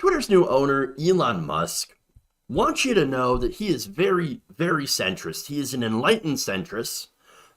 Twitter's new owner, Elon Musk, wants you to know that he is very, very centrist. He is an enlightened centrist,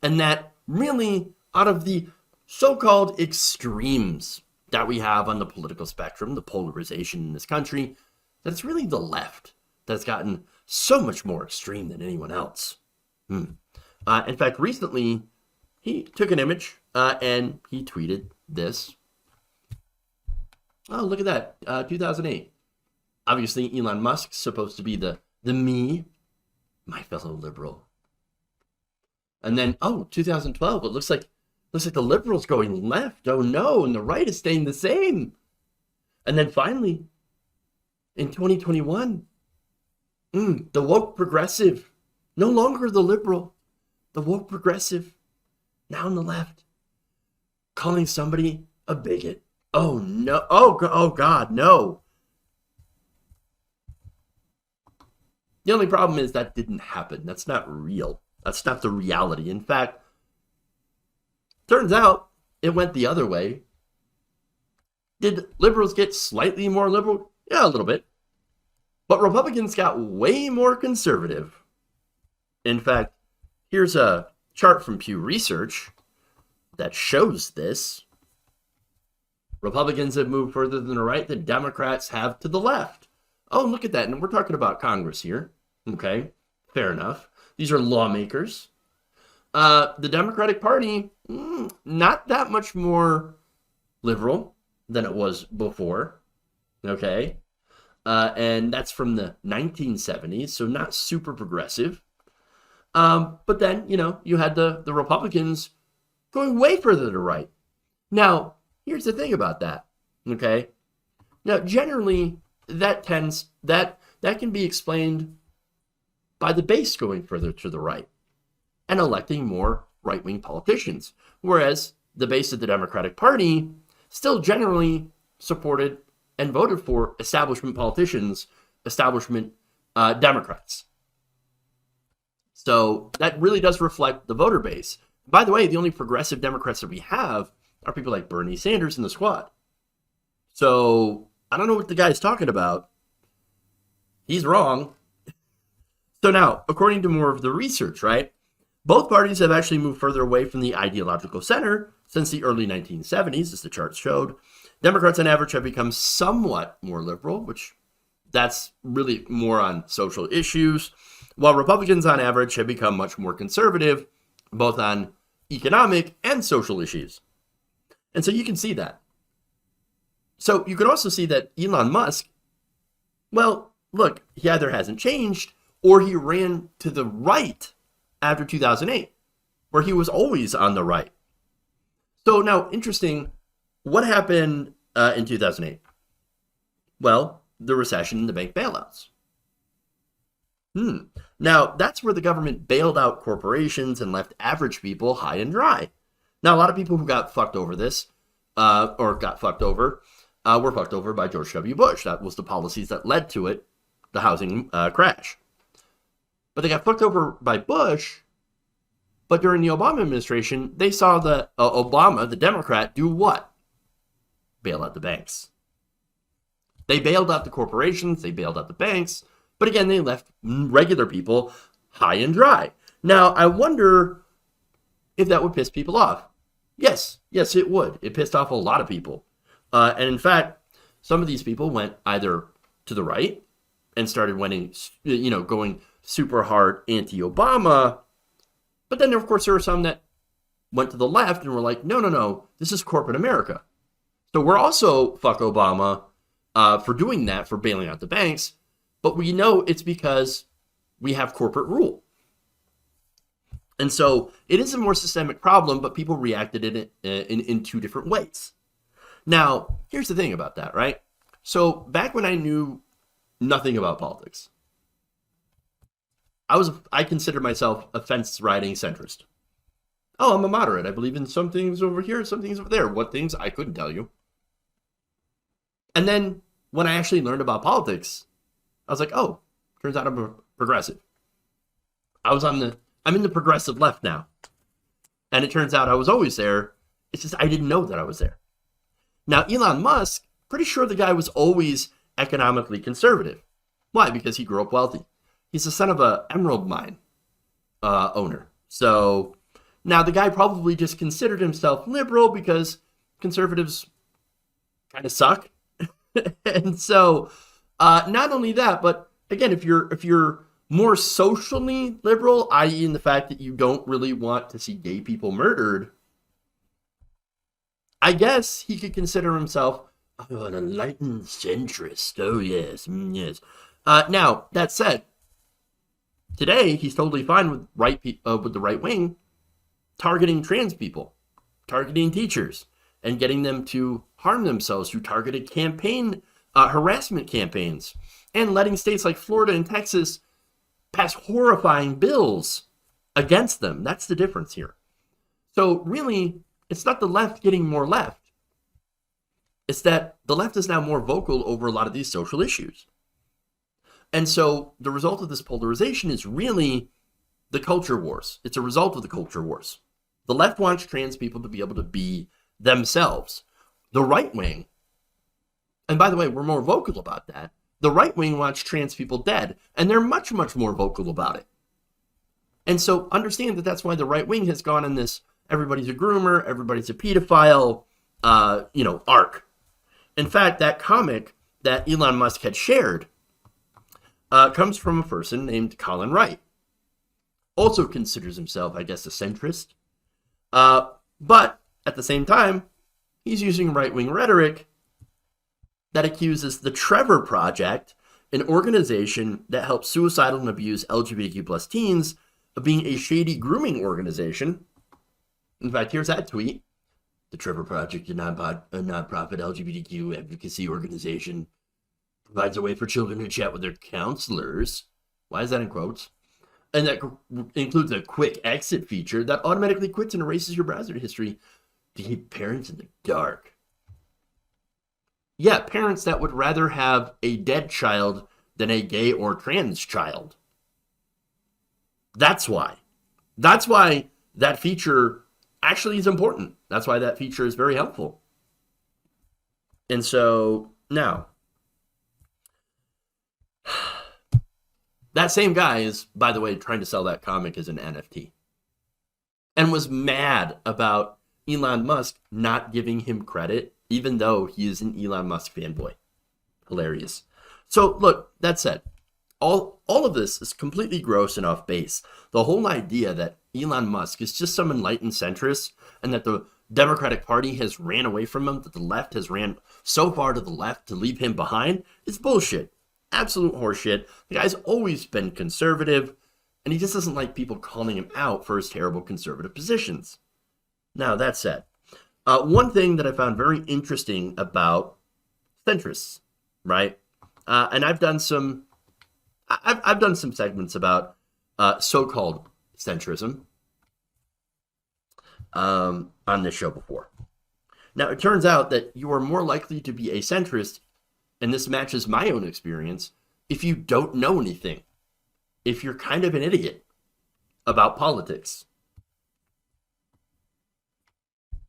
and that really, out of the so-called extremes that we have on the political spectrum, the polarization in this country, that it's really the left that's gotten so much more extreme than anyone else. In fact, recently, he took an image and he tweeted this. Oh, look at that, 2008. Obviously, Elon Musk's supposed to be the me, my fellow liberal. And then, 2012, it looks like the liberals going left. Oh no, and the right is staying the same. And then finally, in 2021, the woke progressive, no longer the liberal, the woke progressive, now on the left, calling somebody a bigot. Oh no, oh God, no. The only problem is that didn't happen. That's not real. That's not the reality. In fact, turns out it went the other way. Did liberals get slightly more liberal? Yeah, a little bit. But Republicans got way more conservative. In fact, here's a chart from Pew Research that shows this. Republicans have moved further to the right than Democrats have to the left. Oh, look at that. And we're talking about Congress here. Okay, fair enough. These are lawmakers. The Democratic Party, not that much more liberal than it was before. Okay. And that's from the 1970s, so not super progressive. But then, you had the Republicans going way further to the right. Now, here's the thing about that, okay? Now, generally, that can be explained by the base going further to the right and electing more right-wing politicians, whereas the base of the Democratic Party still generally supported and voted for establishment politicians, establishment Democrats. So that really does reflect the voter base. By the way, the only progressive Democrats that we have are people like Bernie Sanders and the Squad. So I don't know what the guy's talking about. He's wrong. So now, according to more of the research, right, both parties have actually moved further away from the ideological center since the early 1970s, as the chart showed. Democrats on average have become somewhat more liberal, which that's really more on social issues, while Republicans on average have become much more conservative, both on economic and social issues. And so you can see that. So you can also see that Elon Musk, well, look, he either hasn't changed or he ran to the right after 2008, where he was always on the right. So now, interesting, what happened in 2008? Well, the recession and the bank bailouts. Now, that's where the government bailed out corporations and left average people high and dry. Now, a lot of people who got fucked over this, were fucked over by George W. Bush. That was the policies that led to it, the housing crash. But they got fucked over by Bush. But during the Obama administration, they saw the Obama, the Democrat, do what? Bail out the banks. They bailed out the corporations, they bailed out the banks, but again, they left regular people high and dry. Now, I wonder if that would piss people off. Yes, it would. It pissed off a lot of people. And in fact, some of these people went either to the right and started going super hard anti-Obama. But then, of course, there were some that went to the left and were like, no, this is corporate America. So we're also fuck Obama for doing that, for bailing out the banks. But we know it's because we have corporate rule. And so it is a more systemic problem, but people reacted in two different ways. Now, here's the thing about that, right? So back when I knew nothing about politics, I considered myself a fence-riding centrist. Oh, I'm a moderate. I believe in some things over here, some things over there. What things? I couldn't tell you. And then when I actually learned about politics, I was like, oh, turns out I'm a progressive. I'm in the progressive left now. And it turns out I was always there. It's just I didn't know that I was there. Now, Elon Musk, pretty sure the guy was always economically conservative. Why? Because he grew up wealthy. He's the son of a emerald mine owner. So now the guy probably just considered himself liberal because conservatives kind of suck. And so not only that, but again, if you're more socially liberal, i.e. in the fact that you don't really want to see gay people murdered, I guess he could consider himself an enlightened centrist. Oh, yes, yes. Now, that said, today he's totally fine with with the right wing targeting trans people, targeting teachers, and getting them to harm themselves through targeted campaign harassment campaigns, and letting states like Florida and Texas pass horrifying bills against them. That's the difference here. So really, it's not the left getting more left. It's that the left is now more vocal over a lot of these social issues. And so the result of this polarization is really the culture wars. It's a result of the culture wars. The left wants trans people to be able to be themselves. The right wing, and by the way, we're more vocal about that. The right wing wants trans people dead, and they're much, much more vocal about it. And so understand that that's why the right wing has gone on this everybody's a groomer, everybody's a pedophile, arc. In fact, that comic that Elon Musk had shared comes from a person named Colin Wright. Also considers himself, I guess, a centrist. But at the same time, he's using right-wing rhetoric that accuses the Trevor Project, an organization that helps suicidal and abused LGBTQ plus teens, of being a shady grooming organization. In fact, here's that tweet. The Trevor Project, a nonprofit LGBTQ advocacy organization, provides a way for children to chat with their counselors. Why is that in quotes? And that includes a quick exit feature that automatically quits and erases your browser history to keep parents in the dark. Yeah, parents that would rather have a dead child than a gay or trans child. That's why. That's why that feature actually is important. That's why that feature is very helpful. And so now, that same guy is, by the way, trying to sell that comic as an NFT. And was mad about Elon Musk not giving him credit, even though he is an Elon Musk fanboy. Hilarious. So, look, that said, all of this is completely gross and off base. The whole idea that Elon Musk is just some enlightened centrist and that the Democratic Party has ran away from him, that the left has ran so far to the left to leave him behind, is bullshit. Absolute horseshit. The guy's always been conservative, and he just doesn't like people calling him out for his terrible conservative positions. Now, that said, one thing that I found very interesting about centrists, right? And I've done some segments about so-called centrism on this show before. Now, it turns out that you are more likely to be a centrist, and this matches my own experience, if you don't know anything, if you're kind of an idiot about politics.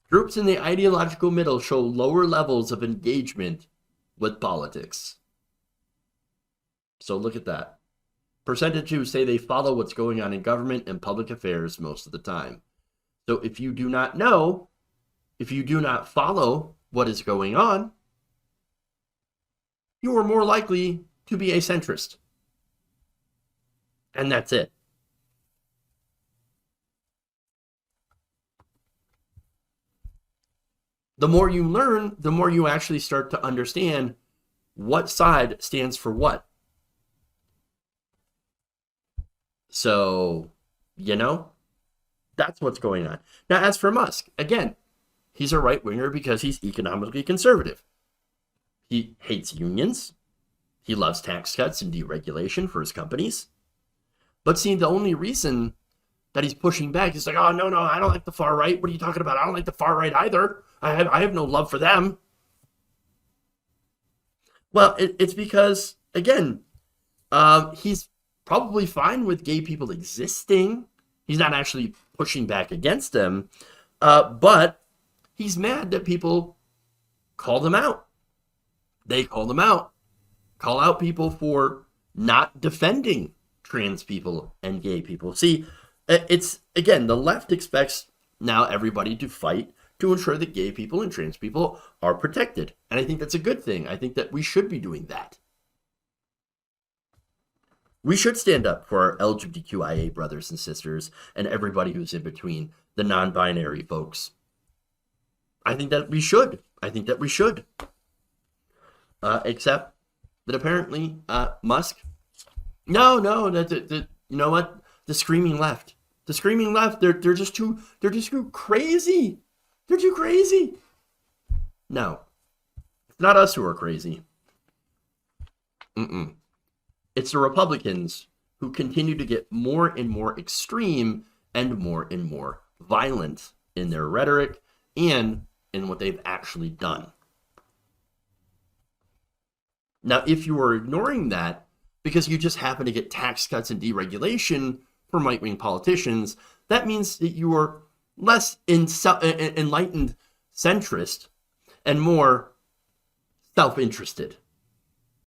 Groups in the ideological middle show lower levels of engagement with politics. So look at that. Percentage who say they follow what's going on in government and public affairs most of the time. So if you do not know, if you do not follow what is going on, you are more likely to be a centrist. And that's it. The more you learn, the more you actually start to understand what side stands for what. So, that's what's going on. Now, as for Musk, again, he's a right-winger because he's economically conservative. He hates unions. He loves tax cuts and deregulation for his companies. But see, the only reason that he's pushing back is like, oh, no, I don't like the far right. What are you talking about? I don't like the far right either. I have no love for them. Well, it's because, again, he's probably fine with gay people existing. He's not actually pushing back against them. But he's mad that people call them out. They call them out. Call out people for not defending trans people and gay people. See, it's, again, the left expects now everybody to fight to ensure that gay people and trans people are protected. And I think that's a good thing. I think that we should be doing that. We should stand up for our LGBTQIA brothers and sisters and everybody who's in between, the non-binary folks. I think that we should. Except that apparently Musk, no, you know what? The screaming left, they're just too crazy. They're too crazy. No, it's not us who are crazy. It's the Republicans who continue to get more and more extreme and more violent in their rhetoric and in what they've actually done. Now, if you are ignoring that because you just happen to get tax cuts and deregulation from right-wing politicians, that means that you are less enlightened centrist and more self-interested.